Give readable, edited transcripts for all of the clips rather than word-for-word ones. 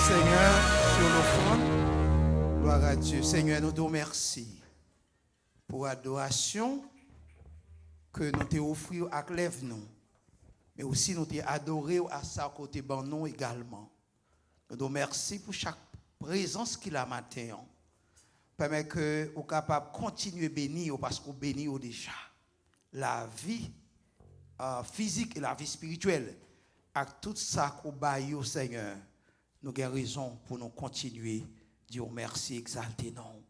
Seigneur, sur l'offrande. Gloire à Dieu. Seigneur, nous te remercions pour l'adoration que nous t'avons offert à clève nous. Mais aussi nous t'avons adoré à sa côté bon nous également. Nous te remercions pour chaque présence qu'il a matin. Permet que vous capable de continuer à bénir parce que vous bénissez déjà. La vie physique et la vie spirituelle. Avec tout ça qu'on baille au Seigneur, nous avons raison pour nous continuer. Dieu merci, exalter non.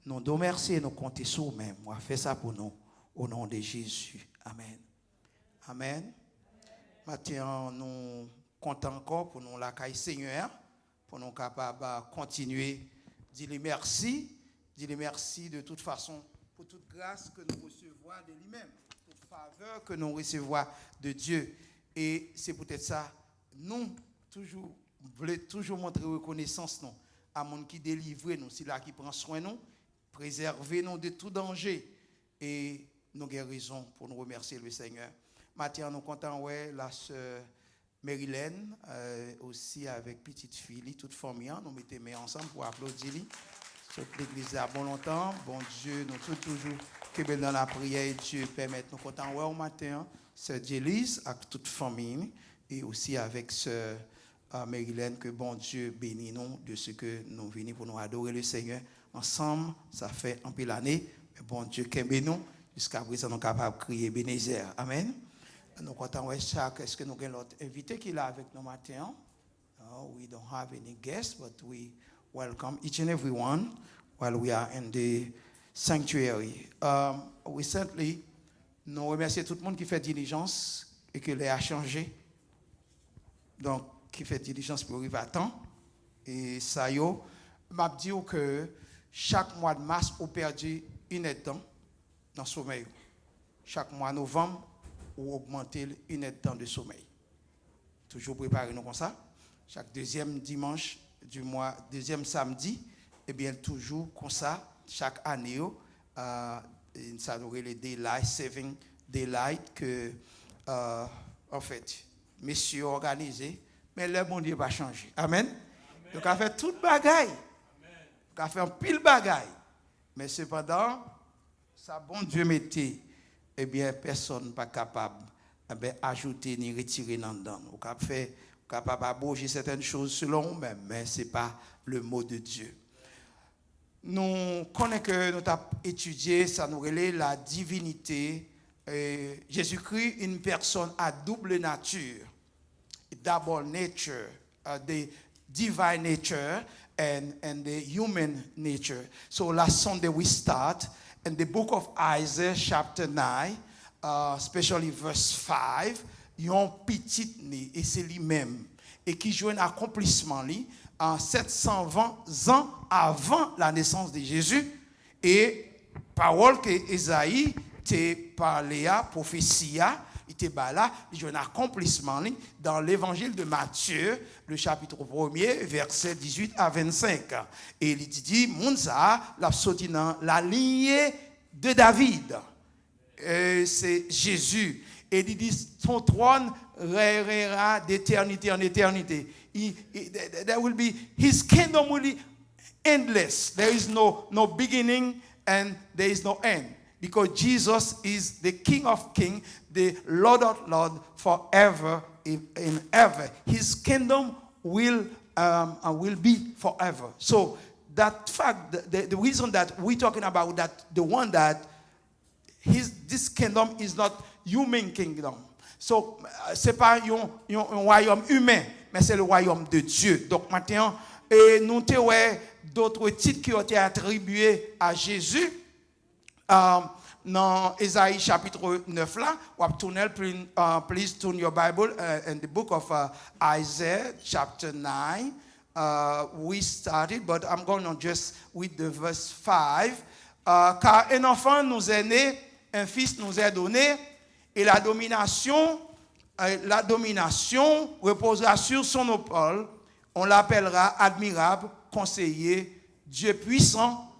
Nous te remercions et nous comptons sur nous-mêmes. On fait ça pour nous. Au nom de Jésus. Amen. Amen. Maintenant, nous comptons encore pour nous l'accueil Seigneur, pour nous capables de continuer. Dis-lui merci. Dis-lui merci de toute façon pour toute grâce que nous recevons de lui-même, toute faveur que nous recevons de Dieu. Et c'est peut-être ça, nous voulons toujours montrer reconnaissance nous, à mon qui délivre nous, c'est là qui prend soin de nous, préserver nous de tout danger. Et nous avons raison pour nous remercier le Seigneur. Maintenant, nous comptons la sœur Marilyn, aussi avec petite fille, toute famille, nous mettons ensemble pour applaudir. Toute l'église a bon longtemps, bon Dieu, nous sommes toujours que dans la prière et Dieu permet nous comptons au matin, sœur Jélise, avec toute famille, et aussi avec sœur Marilyn, que bon Dieu bénisse nous de ce que nous venons pour nous adorer le Seigneur. Ensemble, ça fait un peu l'année, mais bon Dieu qui bénisse nous, jusqu'à présent nous sommes capables de crier Bénézer. Amen. Nous comptons chaque, est-ce que nous avons l'autre invité qui est là avec nous matin? No, we don't have any guests, but we welcome each and every one while we are in the sanctuary. Recently, nous remercions tout le monde qui fait diligence et que les a changé. Donc, qui fait diligence pour arriver à temps. Et ça, m'a dit que chaque mois de mars, on perdu une heure de temps dans le sommeil. Chaque mois de novembre, on augmente une heure de temps de sommeil. Toujours préparer nous comme ça. Chaque deuxième dimanche du mois, deuxième samedi, et bien toujours comme ça, chaque année, ça aurait les daylight, saving daylight, que, en fait, messieurs organisés, mais le bon Dieu va changer. Amen. Donc, on a fait toute bagaille. On a fait un pile bagaille. Mais cependant, ça, bon Dieu mettait, eh bien, personne n'est pas capable d'ajouter ni retirer dans le dedans. On a fait capable d'abroger certaines choses selon nous-mêmes, mais ce n'est pas le mot de Dieu. Nous connaissons que nous avons étudié, ça nous relève la divinité. Jésus-Christ, une personne à double nature, double nature, the divine nature and the human nature. So last Sunday we start in the book of Isaiah chapter 9, especially verse 5. Yon petit né, et c'est lui-même, et qui joue un accomplissement en 720 ans avant la naissance de Jésus, et parole que Esaïe t'a parlé à, prophétie, il t'a là, il joue un accomplissement dans l'évangile de Matthieu, le chapitre 1er, versets 18 à 25. Et il dit, Mounsa, l'a sorti dans la lignée de David. C'est Jésus. Et il dit, son trône règnera d'éternité en éternité. There will be, his kingdom will be endless. There is no beginning and there is no end. Because Jesus is the King of kings, the Lord of lords, forever and ever. His kingdom will be forever. So that fact, the reason that we're talking about that, the one that this kingdom is not human kingdom. So, c'est pas un royaume humain, mais c'est le royaume de Dieu. Donc maintenant, nous avons d'autres titres qui ont été attribués à Jésus. Dans Ésaïe chapitre 9 là, please turn your Bible in the book of Isaiah chapter 9. We started, but I'm going to just read the verse 5. Car un enfant nous est né, un fils nous est donné, et la domination reposera sur son épaule. On l'appellera admirable, conseiller, Dieu puissant,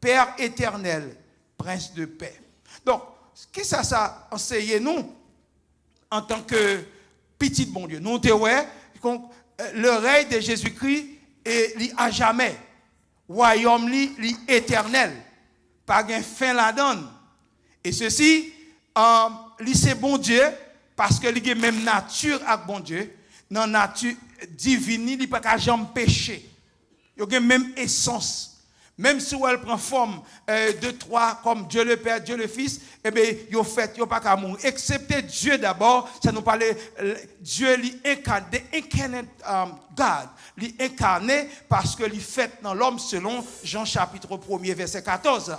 Père éternel, Prince de paix. Donc, qu'est-ce que ça enseigne nous en tant que petit bon Dieu? Nous, le règne de Jésus-Christ et li à jamais. Royaume li éternel. Pas de fin la donne. Et ceci, li c'est bon Dieu, parce que li a même nature avec bon Dieu. Dans la nature divine, il n'y a pas jamais péché. Il y a même essence. Même si elle prend forme de trois, comme Dieu le Père, Dieu le Fils, eh bien, il n'y a pas qu'à mourir. Excepté Dieu d'abord, ça nous parlait, Dieu l'incarné, God, l'incarné parce que il fait dans l'homme selon Jean chapitre 1er, verset 14.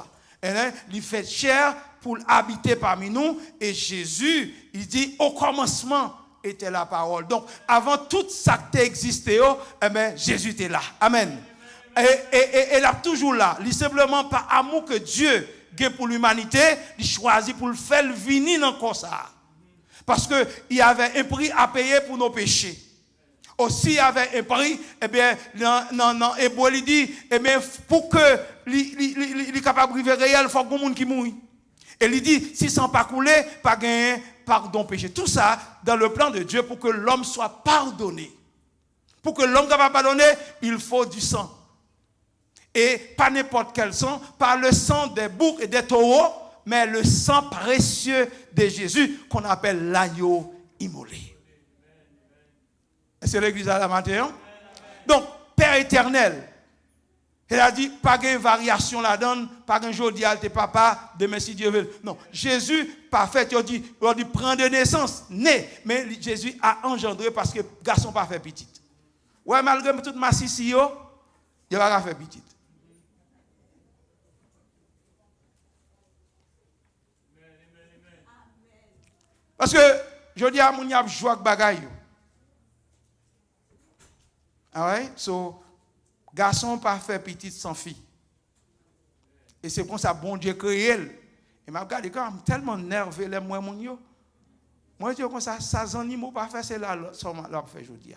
Il fait chair pour habiter parmi nous. Et Jésus, il dit, au commencement était la parole. Donc, avant tout ça qui existait, eh bien, Jésus était là. Amen. Et il est toujours là. Il n'est simplement pas amour que Dieu a pour l'humanité, il choisit pour le faire venir dans ça. Parce qu'il y avait un prix à payer pour nos péchés. Aussi, il y avait un prix, eh bien, non, et bon, il dit, eh bien, pour que il est capable de vivre réel, il faut que monde qui mouille. Et il dit, si ça n'a pas coulé, pas gagner pardon péché. Tout ça dans le plan de Dieu pour que l'homme soit pardonné. Pour que l'homme soit pardonné, il faut du sang. Et pas n'importe quel sang, pas le sang des boucs et des taureaux, mais le sang précieux de Jésus qu'on appelle l'agneau immolé. C'est l'église à la matin. Donc, Père éternel, il a dit, pas de variation là-dedans, pas de jour d'y tes papa, demain si Dieu veut. Non, Jésus, parfait, il dit, prend de naissance, né, mais Jésus a engendré parce que garçon pas fait petit. Ouais, malgré toute ma sissi, il va pas faire petit. Parce que, je dis à mon yab joie avec bagaille. Ah ouais? So, garçon pas fait petite sans fille. Et c'est pour ça bon Dieu créé elle. Et m'a regardé quand même tellement nerveux les moi mon yo. Moi je dis comme ça animaux pas faire c'est là ça l'a fait aujourd'hui.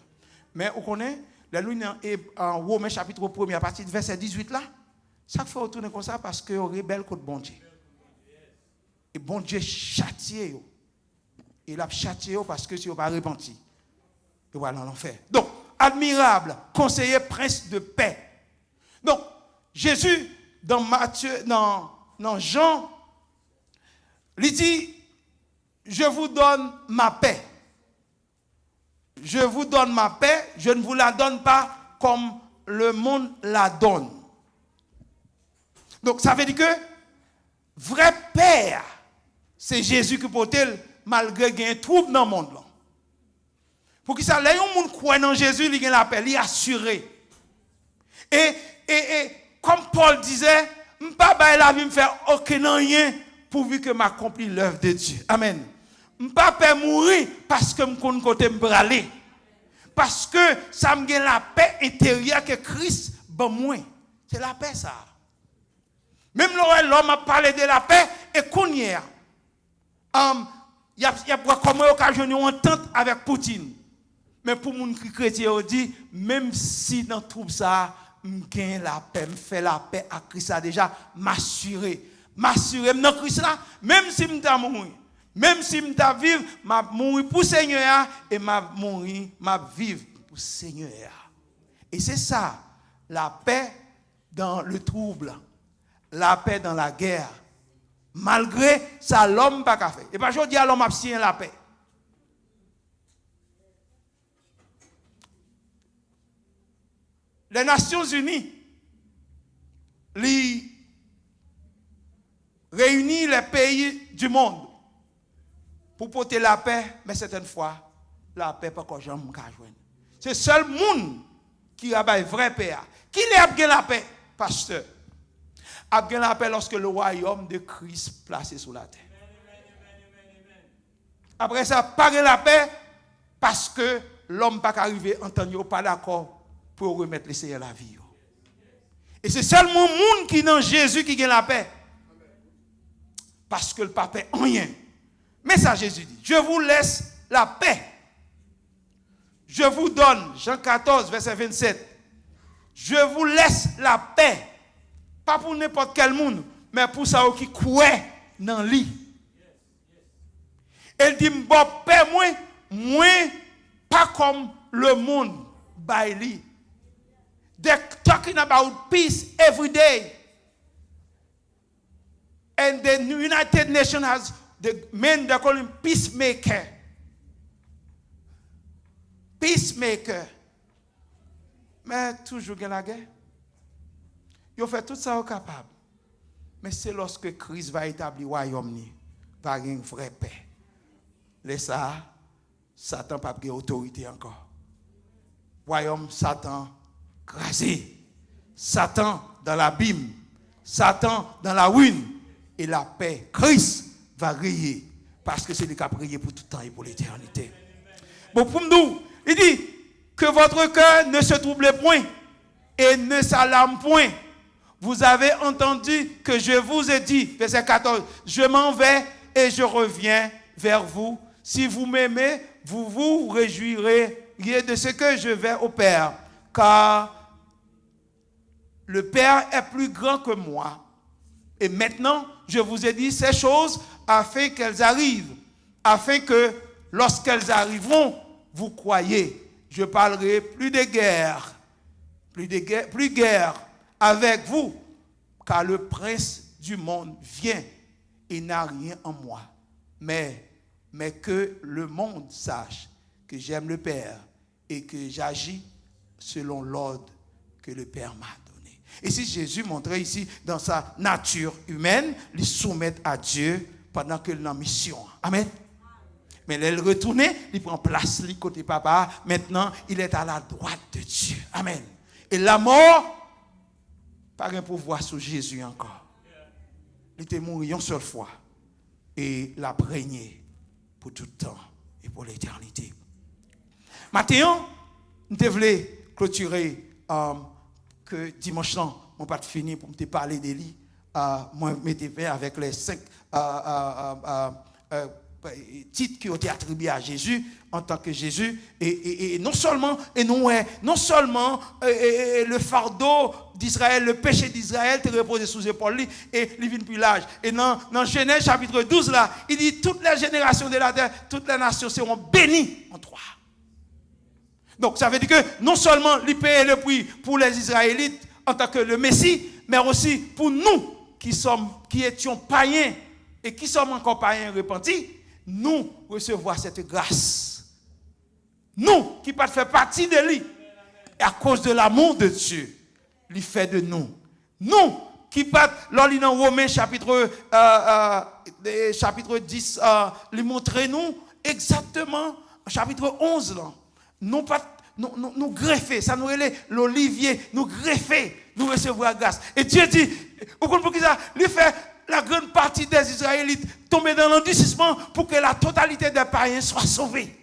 Mais vous connaissez la lune en Romains chapitre 1er à partir du verset 18 là. Chaque fois retourner comme ça parce que rebelle contre bon Dieu. Et bon Dieu châtie yo. Il a châtié parce que si vous ne pas repenti, vous allez dans l'enfer. Donc, admirable, conseiller, prince de paix. Donc, Jésus, dans Matthieu, dans Jean, il dit, je vous donne ma paix. Je vous donne ma paix, je ne vous la donne pas comme le monde la donne. Donc, ça veut dire que, vrai Père, c'est Jésus qui porte malgré qu'il y ait un trouble dans le monde. Pour que ça, les gens qui croient en Jésus, ils ont la paix, ils sont assurés. Et comme Paul disait, je ne peux pas la vie me faire aucun rien pourvu que m'accomplis l'œuvre de Dieu. Amen. Je ne peux pas mourir parce que je connais côté me aller. Parce que ça me donne la paix intérieure que Christ ben moi. C'est la paix ça. Même l'homme a parlé de la paix et qu'on y est. Il y a comme occasion une entente avec Poutine. Mais pour les chrétiens, on dit, même si dans tout ça, je gagne la paix, je fais la paix à Christ, ça déjà m'assurer dans Christ là, même si je suis mort, même si je suis vivre, je mourir pour le Seigneur et je vivre pour le Seigneur. Et c'est ça, la paix dans le trouble, la paix dans la guerre. Malgré ça, l'homme n'a pas fait. Et pas je dis à l'homme abstient la paix. Les Nations Unies réunissent les pays du monde pour porter la paix, mais certaines fois, la paix pas qu'on jamais joindre. C'est le seul monde qui a une vraie paix. Qui a bien la paix, pasteur? A bien la paix lorsque le royaume de Christ placé sur la terre. Après ça, pas la paix parce que l'homme pas arrivé entendre pas d'accord pour remettre le Seigneur la vie. Et c'est seulement le monde qui est dans Jésus qui gagne la paix. Parce que le pape est rien. Mais ça Jésus dit, je vous laisse la paix. Je vous donne, Jean 14, verset 27, je vous laisse la paix. Pas pour n'importe quel monde, mais pour ça qui croit dans lui. Elle dit, bon, paix, moi, pas comme le monde, baili. They're talking about peace every day. And the United Nations has the men they call him peacemaker. Peacemaker. Mais toujours il y a la guerre. Ils fait tout ça au capable. Mais c'est lorsque Christ va établir le royaume, va y avoir une vraie paix. Laisse ça, Satan n'a pas de autorité encore. Royaume, Satan, crasé. Satan dans l'abîme. Satan dans la ruine. Et la paix, Christ va régner. Parce que c'est lui qui a prié pour tout le temps et pour l'éternité. Bon, pour nous, il dit que votre cœur ne se trouble point et ne s'alarme point. Vous avez entendu que je vous ai dit, verset 14, je m'en vais et je reviens vers vous. Si vous m'aimez, vous vous réjouirez de ce que je vais au Père, car le Père est plus grand que moi. Et maintenant, je vous ai dit ces choses afin qu'elles arrivent, afin que lorsqu'elles arriveront, vous croyez. Je parlerai plus de guerre avec vous, car le prince du monde vient et n'a rien en moi. Mais que le monde sache que j'aime le Père et que j'agis selon l'ordre que le Père m'a donné. Et si Jésus montrait ici dans sa nature humaine, il soumet à Dieu pendant qu'il est en mission. Amen. Mais il retournait, il prend place, il côté papa. Maintenant, il est à la droite de Dieu. Amen. Et la mort, pas un pouvoir sur Jésus encore. Il était mort une seule fois. Et l'a régné pour tout le temps et pour l'éternité. Maintenant, nous devons clôturer que dimanche, on n'a pas fini pour me parler de lui. Moi, je m'étais fait avec les 5 titres qui ont été attribués à Jésus en tant que Jésus. Et non seulement le fardeau d'Israël, le péché d'Israël te reposé sous épaule et il vient plus l'âge. Et dans Genèse chapitre 12 là, il dit toutes les générations de la terre, toutes les nations seront bénies en toi. Donc ça veut dire que non seulement il paye le prix pour les Israélites en tant que le Messie, mais aussi pour nous qui étions païens et qui sommes encore païens repentis, nous recevons cette grâce. Nous qui pas fait partie de lui, à cause de l'amour de Dieu, il fait de nous. Nous qui pas, lors dans Romains chapitre 10, il montre nous exactement, chapitre 11 là. Nous greffer, ça nous relève l'olivier, nous greffer, nous recevons la grâce. Et Dieu dit, vous comprenez ça, il fait la grande partie des Israélites tomber dans l'endurcissement pour que la totalité des païens soit sauvée.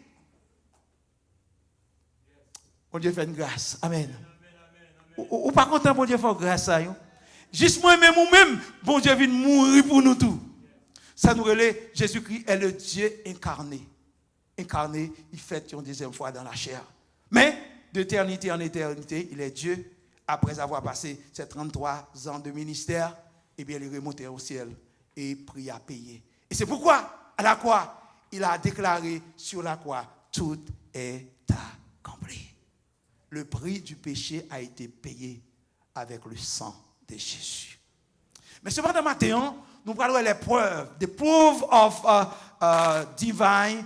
Bon Dieu fait une grâce. Amen. Ou pas content, bon Dieu fait grâce à nous. Juste moi-même ou même, bon Dieu vient mourir pour nous tous. Ça nous relève, Jésus-Christ est le Dieu incarné. Incarné, il fait une deuxième fois dans la chair. Mais d'éternité en éternité, il est Dieu. Après avoir passé ces 33 ans de ministère, eh bien, il est remonté au ciel et pris à payer. Et c'est pourquoi, à la croix, il a déclaré sur la croix, tout est accompli. Le prix du péché a été payé avec le sang de Jésus. Mais cependant, maintenant, nous parlons les preuves, the proof of divine,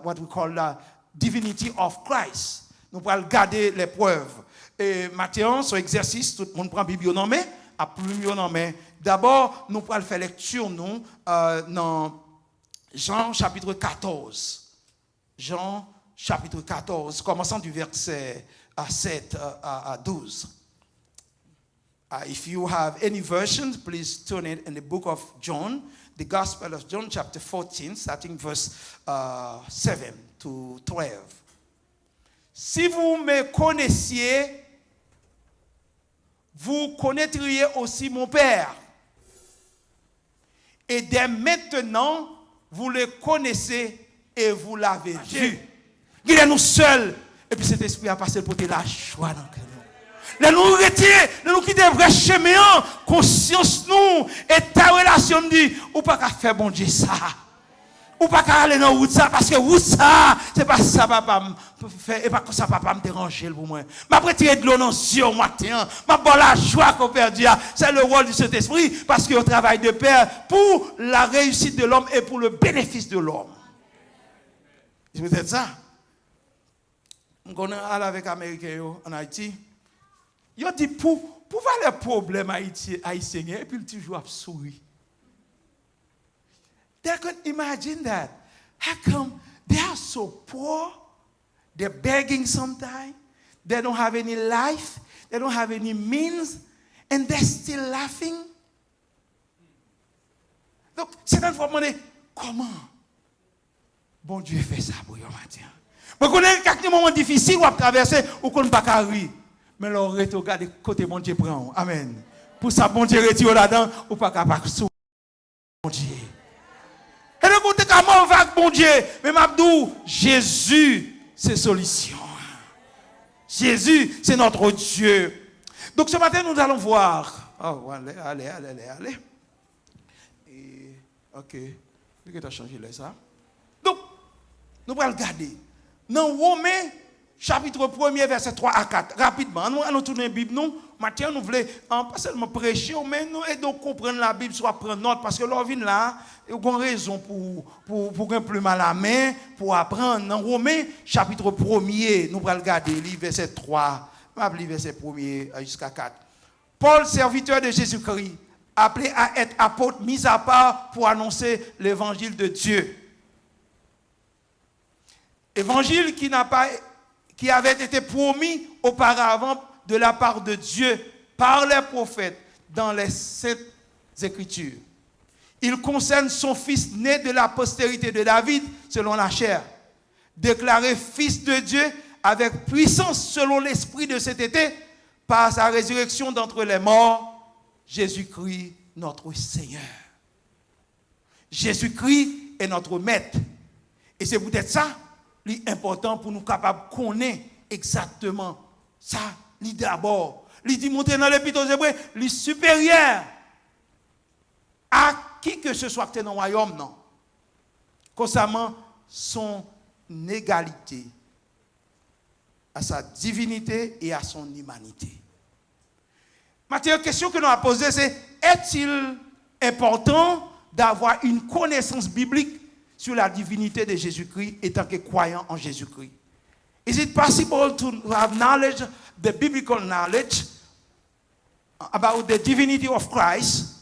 what we call the divinity of Christ. Nous allons garder les preuves. Et maintenant, ce exercice, tout le monde prend la Bible en main, à plus en main. D'abord, nous allons faire lecture nous, dans Jean chapitre 14. Jean chapitre 14, commençant du verset 7 à 12. If you have any versions, please turn it in the book of John, the Gospel of John, chapter 14, starting verse 7 to 12. Si vous me connaissiez, vous connaîtriez aussi mon Père. Et dès maintenant, vous le connaissez et vous l'avez vu. Il est nous seuls. Et puis cet esprit a passé pour te la joie dans le nous. Nous retirer, nous quitter vrai chemin, conscience nous, et ta relation dit, ou pas qu'à faire bon Dieu ça. Ou pas qu'à aller dans la route ça, parce que route ça, c'est pas ça papa me fait, et pas que ça papa me déranger pour moi. Ma retirer de l'eau dans le matin, ma bonne la joie qu'on perd, c'est le rôle du Saint-Esprit, parce qu'on travaille de pair pour la réussite de l'homme et pour le bénéfice de l'homme. C'est peut-être ça. On connaît avec les Américains en Haïti. Ils ont dit pour voir les problèmes haïtiens, et puis ils toujours sourire. They could imagine that. How come they are so poor? They're begging sometimes. They don't have any life. They don't have any means. And they're still laughing. Donc, c'est une fois demander, comment bon Dieu fait ça pour eux matin? Vous connaissez quelques moments difficiles où vous traverser ou qu'on ne peut pas rire. Mais leur regarde côté bon Dieu prend. Amen. Pour ça, bon Dieu retire là-dedans ou pas capable de bon Dieu. Et de côté comment on va avec bon Dieu. Mais Mabdou, Jésus, c'est solution. Jésus, c'est notre Dieu. Donc ce matin, nous allons voir. Oh, allez. Et, ok. Qu'est-ce que tu as changé là, ça? Donc, nous allons regarder. Dans Romains, chapitre 1er, verset 3 à 4. Rapidement, nous allons tourner la Bible. Nous, Matthieu, nous voulons pas seulement prêcher, mais nous aidons à comprendre la Bible, soit prendre note, parce que l'on vient là, il y a une raison pour un plume à la main, pour apprendre. Dans Romains, chapitre 1er, nous allons regarder, verset 3, verset 1er jusqu'à 4. Paul, serviteur de Jésus-Christ, appelé à être apôtre, mis à part pour annoncer l'évangile de Dieu. Évangile qui avait été promis auparavant de la part de Dieu par les prophètes dans les Saintes Écritures. Il concerne son fils né de la postérité de David selon la chair, déclaré fils de Dieu avec puissance selon l'esprit de cet été par sa résurrection d'entre les morts, Jésus-Christ notre Seigneur. Jésus-Christ est notre maître. Et c'est peut-être ça l'important pour nous capables de connaître exactement ça. D'abord, il dit monter dans l'épître aux Hébreux, il supérieur à qui que ce soit qui est dans le royaume, non. Concernant son égalité, à sa divinité et à son humanité. Maintenant, la question que nous avons posée, c'est est-il important d'avoir une connaissance biblique sur la divinité de Jésus-Christ étant que croyant en Jésus-Christ? Is it possible to have knowledge, the biblical knowledge about the divinity of Christ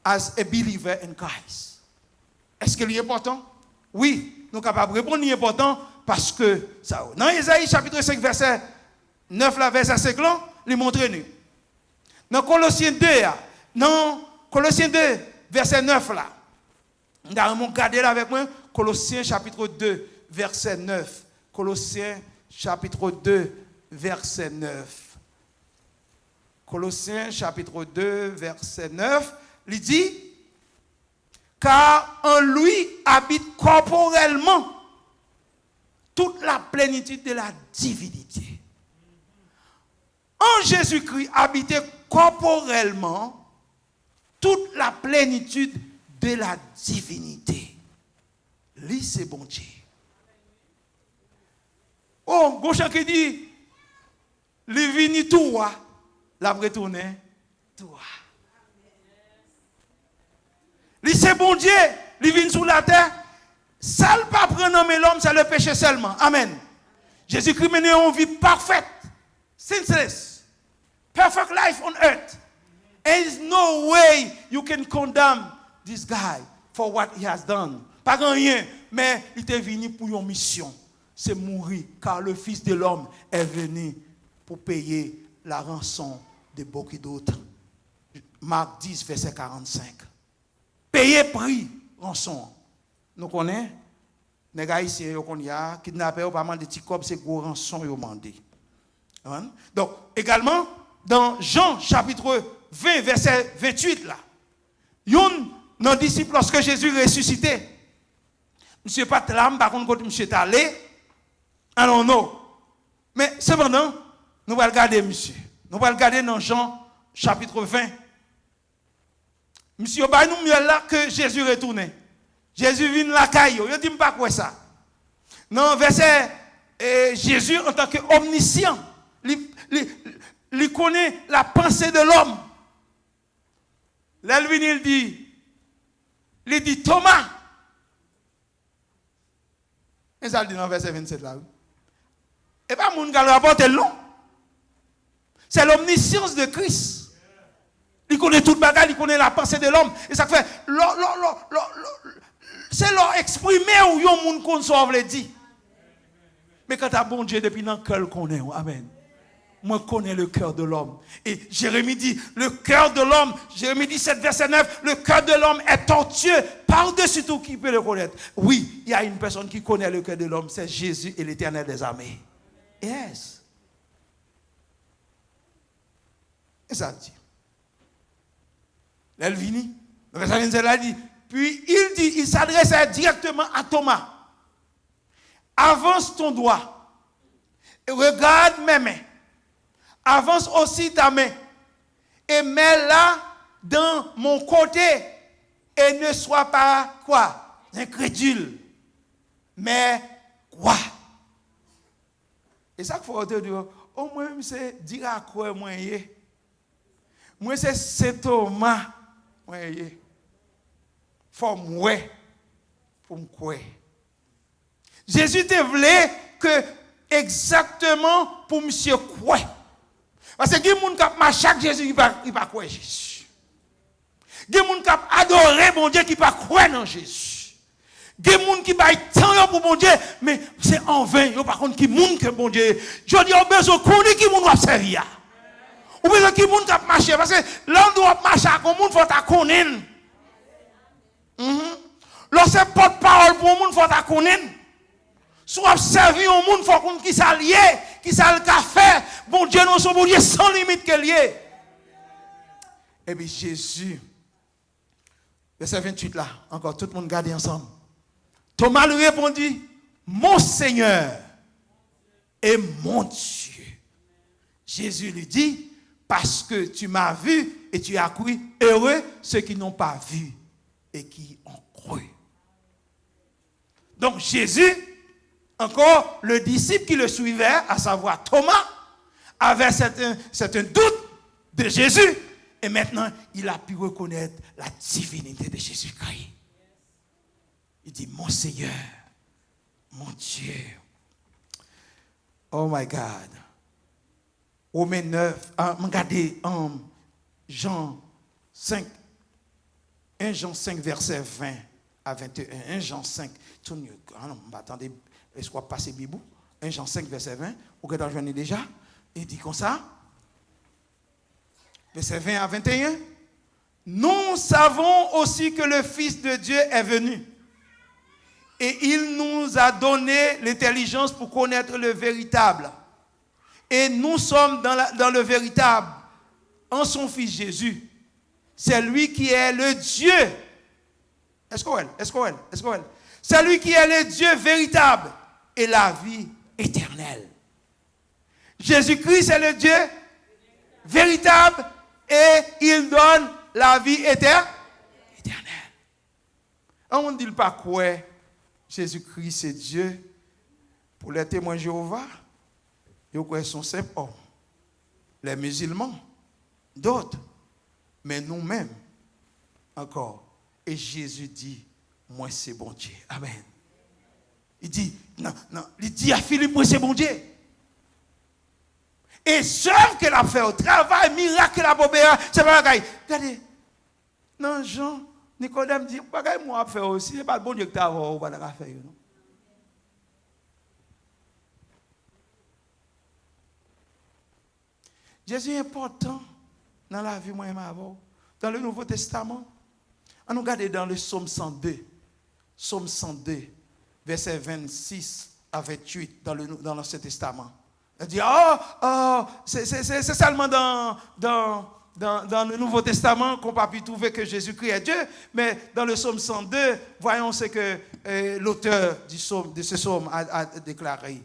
as a believer in Christ? Est-ce que c'est important? Oui, nous sommes capables de répondre c'est important parce que ça. Dans Ésaïe chapitre 5 verset 9 là verset 5 là, il montre nous. Dans Colossiens 2 verset 9 là. Nous allons regarder là avec moi Colossiens chapitre 2 verset 9. Colossiens chapitre 2 verset 9. Colossiens chapitre 2 verset 9, il dit car en lui habite corporellement toute la plénitude de la divinité. En Jésus-Christ habitait corporellement toute la plénitude de la divinité. Lui, c'est bon Dieu. Oh, Gauchan qui dit, les vini toi, la retourné toi. Lui, c'est bon Dieu, il vient sur la terre. Ça ne pas prendre l'homme, c'est le péché seulement. Amen. Jésus-Christ mène une vie parfaite, sinless, perfect life on earth. There is no way you can condemn this guy for what he has done. Pas rien, mais il est venu pour une mission. C'est mourir, car le Fils de l'homme est venu pour payer la rançon de beaucoup d'autres. Marc 10, verset 45. Payer prix, rançon. Nous connaissons, les gars ici, ils connaissent, kidnappés, pas mal de petits copes, c'est gros rançon, ils ont demandé. Donc, également, dans Jean, chapitre 20, verset 28, là, nos disciples, lorsque Jésus ressuscité, monsieur pas là, par contre, quand monsieur est allé, alors non. Mais cependant, nous allons regarder, monsieur. Nous allons regarder dans Jean, chapitre 20. Monsieur, bah, nous mieux là que Jésus retourné. Jésus vient la caille. Je dis pas quoi ça. Non, verset Jésus en tant qu'omniscient, il connaît la pensée de l'homme. Là, il dit Thomas. Et ça dit dans verset 27 là. Et pas mon gars le rapporte non. C'est l'omniscience de Christ. Il connaît toute bagarre, il connaît la pensée de l'homme. Et ça fait, c'est leur exprimer où yon moun kon sauve le dit. Mais quand t'as bon Dieu depuis dans le cœur qu'on est, amen. Moi, je connais le cœur de l'homme. Et Jérémie dit, le cœur de l'homme, Jérémie 17, verset 9, le cœur de l'homme est tortueux. Par-dessus tout, qui peut le connaître? Oui, il y a une personne qui connaît le cœur de l'homme, c'est Jésus et l'Éternel des armées. Yes. Et ça dit. L'Elvini, le verset 27 là dit, puis il s'adressait directement à Thomas. Avance ton doigt et regarde mes mains. Avance aussi ta main et mets-la dans mon côté et ne sois pas quoi? Incrédule, mais quoi? Et ça qu'il faut te dire, au moins c'est dire à quoi moi yé. Moi c'est Saint Thomas moi yé. Faut moi pour me croire. Jésus te voulait que exactement pour monsieur croire. Parce que les gens qui marchent avec Jésus, ils ne peuvent pas croire Jésus. Les gens qui adorent mon Dieu, qui ne peuvent pas croire dans Jésus. Les gens qui baillent tant pour mon Dieu, mais c'est en vain. Par contre, qui monde que mon Dieu. Je dis, on a besoin de connaître qui monde va servir. On a besoin de qui monde qui marcher. Parce que l'homme doit marcher avec le monde, il faut ta connaître. Lorsque porte-parole pour le monde, il faut ta connaître. Soit servi au monde, il faut qu'on qui s'allie, qui s'allie le café. Bon Dieu, nous sommes bon Dieu sans limite que lié. Et puis Jésus, verset 28 là, encore tout le monde garde ensemble. Thomas lui répondit, mon Seigneur et mon Dieu. Jésus lui dit, parce que tu m'as vu et tu as cru, heureux ceux qui n'ont pas vu et qui ont cru. Donc Jésus, encore le disciple qui le suivait, à savoir Thomas, avait certain doute de Jésus. Et maintenant, il a pu reconnaître la divinité de Jésus-Christ. Il dit, mon Seigneur, mon Dieu. Oh my God. Romains 9, regardez Jean 5, 1 Jean 5, verset 20 à 21. 1 Jean 5, attendez. Est-ce qu'on va passer Bibou? 1 Jean 5, verset 20. Vous avez entendu déjà? Il dit comme ça. Verset 20 à 21. Nous savons aussi que le Fils de Dieu est venu. Et il nous a donné l'intelligence pour connaître le véritable. Et nous sommes dans le véritable. En son Fils Jésus. C'est lui qui est le Dieu. Est-ce qu'on c'est lui qui est le Dieu véritable et la vie éternelle. Jésus-Christ est le Dieu véritable et il donne la vie éternelle. On ne dit pas quoi Jésus-Christ c'est Dieu. Pour les témoins de Jéhovah, ils sont simples hommes. Les musulmans, d'autres, mais nous-mêmes encore. Et Jésus dit, moi c'est bon Dieu. Amen. Il dit, non, il dit à Philippe, moi c'est bon Dieu. Et sauf qu'elle a fait au travail, miracle à Bobéa, c'est pas la regardez, non, Jean, Nicodème dit, bagaille moi à faire aussi, c'est pas le bon Dieu que tu as ou pas la faire, non? Jésus est important dans la vie, moi et ma voix. Dans le Nouveau Testament, on regarde dans le Psaume 102. Psaume 102, versets 26 à 28 dans l'Ancien Testament. Il dit, c'est seulement dans le Nouveau Testament qu'on peut pu trouver que Jésus-Christ est Dieu, mais dans le Psaume 102, voyons ce que l'auteur de ce psaume a déclaré.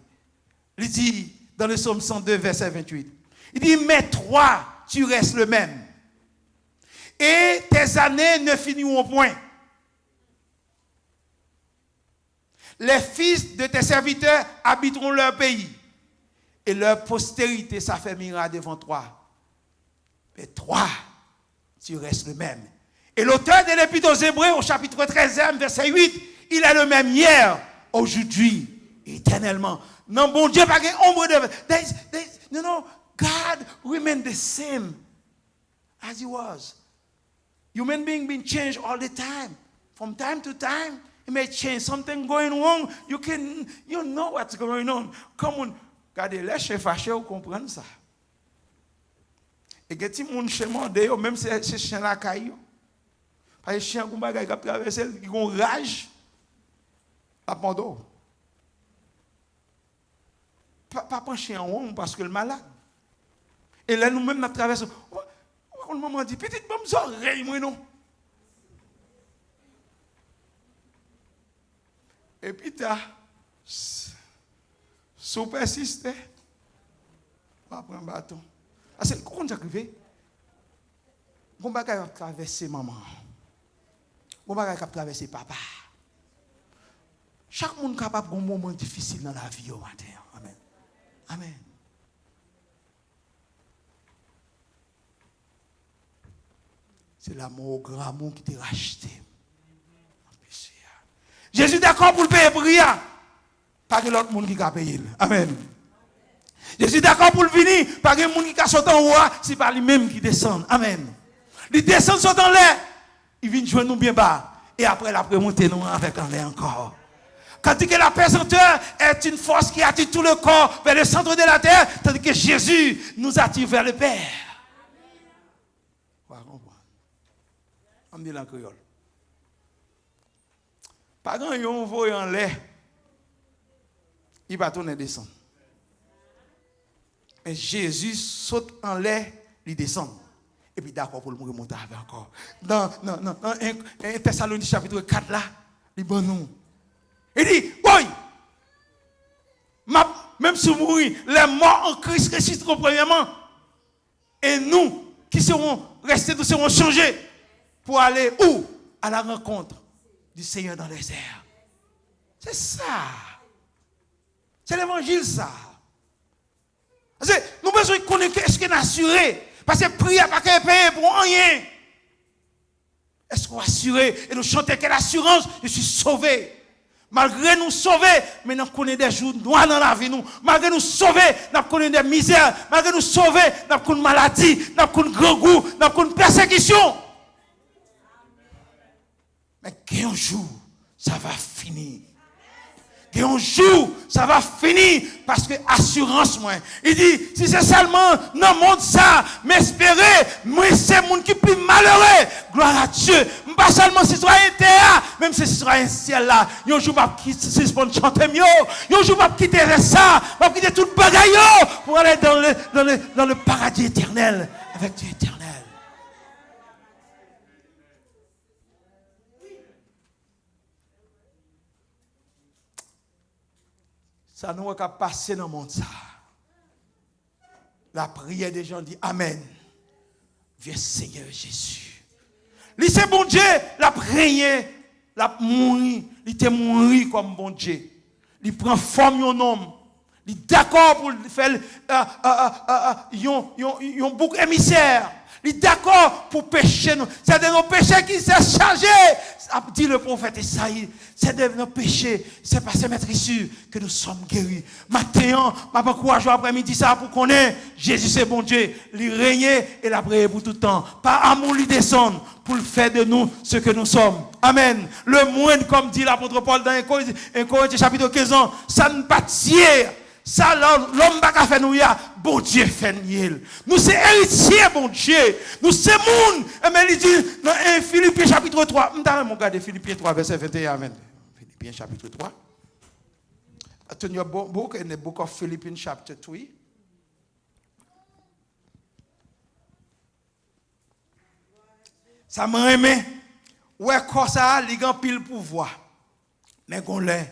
Il dit, dans le Psaume 102, verset 28, il dit, mais toi, tu restes le même, et tes années ne finiront point. Les fils de tes serviteurs habiteront leur pays. Et leur postérité s'affermira devant toi. Mais toi, tu restes le même. Et l'auteur de l'Épître aux Hébreux, au chapitre 13, verset 8, il est le même hier, aujourd'hui, éternellement. Non, bon Dieu, pas ombre de... No, God remains the same as he was. Human being being changed all the time. From time to time, it may change. Something going wrong, you know what's going on. Come on. Regardez, les chefs fâchés, vous comprenez ça. Et que si mon chien morde, même si c'est chien la caille, parce que chien qui a traversé, qui ont rage, à Pando. Pas un chien en haut parce que le malade. Et là, nous-mêmes, nous traversons. On maman dit, petite bombe, ça oreille, moi, non. Et puis, si on persiste, on va prendre un bâton. C'est comment ça arrive? On va traverser maman. On va traverser papa. Chaque monde est capable d'un moment difficile dans la vie au matin. Amen. Amen. C'est l'amour au grand amour qui t'a racheté. Jésus est d'accord pour le payer pour rien. Pas que l'autre monde qui a payé. Amen. Jésus est d'accord pour le venir. Pas que le monde qui a sauté en haut, c'est pas lui-même qui descend. Amen. Il descend sauter en l'air. Il vient jouer nous bien bas. Et après, il a remonté nous avec en l'air encore. Quand il dit que la pesanteur est une force qui attire tout le corps vers le centre de la terre, tandis que Jésus nous attire vers le Père. On dit en créole. Pas quand on voit en l'air, il va tourner descendre. Mais Jésus saute en l'air, il descend. Et puis d'accord pour le remonter avec encore. Dans 1 Thessaloniciens chapitre 4 là, il dit bon nous. Il dit, oui, même si vous mourrez, les morts en Christ ressusciteront premièrement. Et nous, qui serons restés, nous serons changés pour aller où? À la rencontre du Seigneur dans les airs. C'est ça. C'est l'évangile, ça. Parce que nous avons besoin de connaître qu'est-ce qu'on est assuré. Parce que prier pas qu'elle paye pour rien. Est-ce qu'on est assuré? Et nous chantons quelle assurance? Je suis sauvé. Malgré nous sauver, mais nous connaissons des jours noirs dans la vie. Malgré nous sauver, nous connaissons des misères. Malgré nous sauver, nous connaissons maladie, nous connaissons grand goût, nous connaissons persécution. Mais qu'un jour, ça va finir. Qu'un jour, ça va finir. Parce que assurance, moi. Il dit, si c'est seulement dans le monde ça, m'espérer, moi c'est le monde qui est plus malheureux. Gloire à Dieu. Pas seulement si ce soit un terre, même si ce soit un ciel là. Un jour, je vais quitter chanter mieux. Un jour, je vais quitter ça. Je vais quitter tout le bagaille pour aller dans le paradis éternel avec Dieu éternel. Ça nous a passé dans le monde ça. La prière des gens dit Amen. Viens Seigneur Jésus. Il c'est bon Dieu, la prière, la mourir, il était mourir comme bon Dieu. Il prend forme d'un homme. Il est d'accord pour faire un bouc émissaire. Il est d'accord pour pécher nous. C'est de nos péchés qui s'est chargé. Dit le prophète Isaïe. C'est de nos péchés. C'est par ces maîtres issus que nous sommes guéris. Maintenant, je vais encourager après-midi ça pour qu'on ait Jésus c'est bon Dieu. Il règne et la prière pour tout le temps. Par amour, il descend pour faire de nous ce que nous sommes. Amen. Le moindre, comme dit l'apôtre Paul dans 1 Corinthiens chapitre 15 ans, ça ne pas tirer. Ça, l'homme va faire nous, bon Dieu fait nous. Nous sommes héritiers, bon Dieu. Nous sommes monde. Mais il dit dans Philippiens chapitre 3. Je vais regarder Philippiens 3, verset 21. Amen. Philippiens chapitre 3. Turn your book in the book of Philippians chapter 3. Ça m'a aimé. Ouais, comme ça, il y a un pile pouvoir. Mais qu'on l'a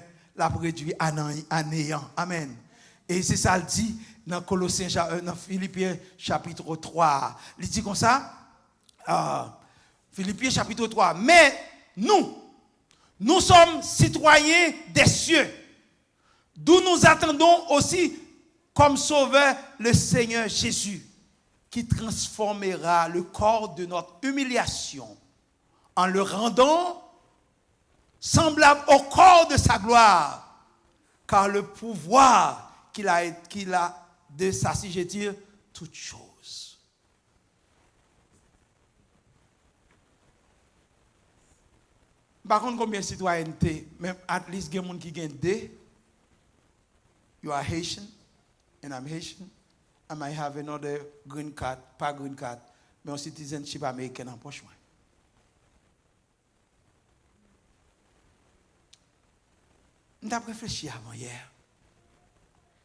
réduit à néant. Amen. Et c'est ça le dit dans Colossiens, dans Philippiens chapitre 3. Il dit comme ça, Philippiens chapitre 3. Mais nous Nous sommes citoyens des cieux, d'où nous attendons aussi comme sauveur le Seigneur Jésus, qui transformera le corps de notre humiliation en le rendant semblable au corps de sa gloire, car le pouvoir qu'il a de s'assujettir toutes choses. Par contre, combien de citoyenneté, même at least il y a des gens qui gagnent deux. You are Haitian, and I'm Haitian. I might have another green card, pas green card, mais un citizenship américain en poche. Je n'ai pas réfléchi avant hier.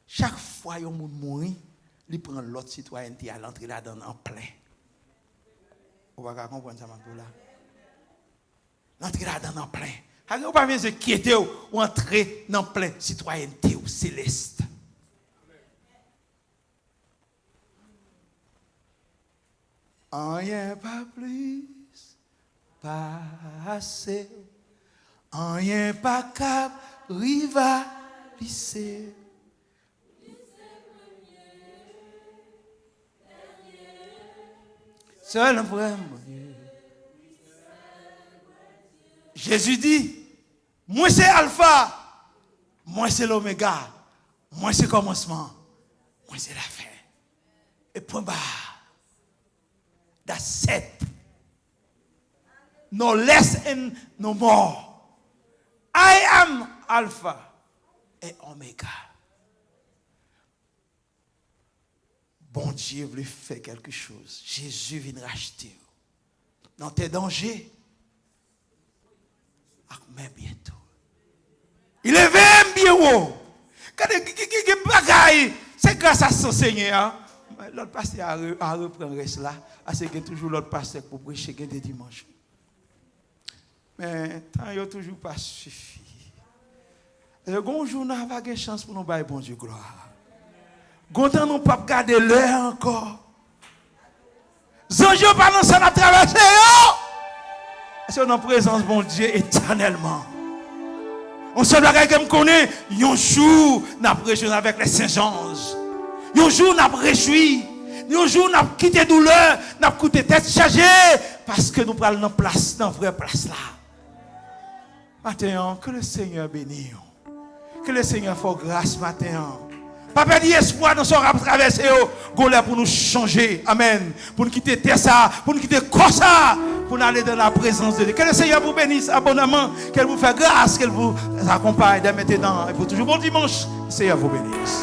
Chaque fois que quelqu'un mourit, il prend l'autre citoyenneté à l'entrée là-dedans en plein. Vous ne pouvez pas comprendre ça, là. L'entrée là-dedans en plein. Vous ne pouvez pas venir quitter ou entrer dans plein citoyenneté ou céleste. Rien pas plus, pas assez. Rien pas cap, rivaliser. Seul un vrai Dieu. Jésus dit, moi c'est Alpha, moi c'est l'Oméga, moi c'est le commencement, moi c'est la fin. Et point barre. That's it. No less and no more. I am Alpha et Oméga. Bon Dieu voulait faire quelque chose. Jésus vient racheter. Dans tes dangers, mais bientôt. Il est même bien haut. C'est grâce à son Seigneur. L'autre pasteur a repris cela. Parce qu'il y a toujours l'autre pasteur pour prêcher des dimanches. Mais tant il toujours pas suffi. Le bon jour n'a pas de chance pour nous bailler bon Dieu gloire. Gontan nous pas garder l'heure encore. Zanjo pas dans ça la traverser yo. C'est en présence bon Dieu éternellement. On se doit quelqu'un me connaît, un jour n'a réjoui avec les saints anges. Un jour n'a réjoui. Un jour n'a quitté douleur, n'a quitté tête chargée parce que nous prenons dans place, dans vraie place là. Maintenant, que le Seigneur bénisse. Que le Seigneur fasse grâce maintenant. Pas perdre espoir dans ce rap traversé pour nous changer. Amen. Pour nous quitter ça, pour nous quitter comme ça, pour nous aller dans la présence de Dieu. Que le Seigneur vous bénisse abondamment, qu'elle vous fasse grâce, qu'elle vous accompagne dès maintenant et pour toujours bon dimanche. Que le Seigneur vous bénisse.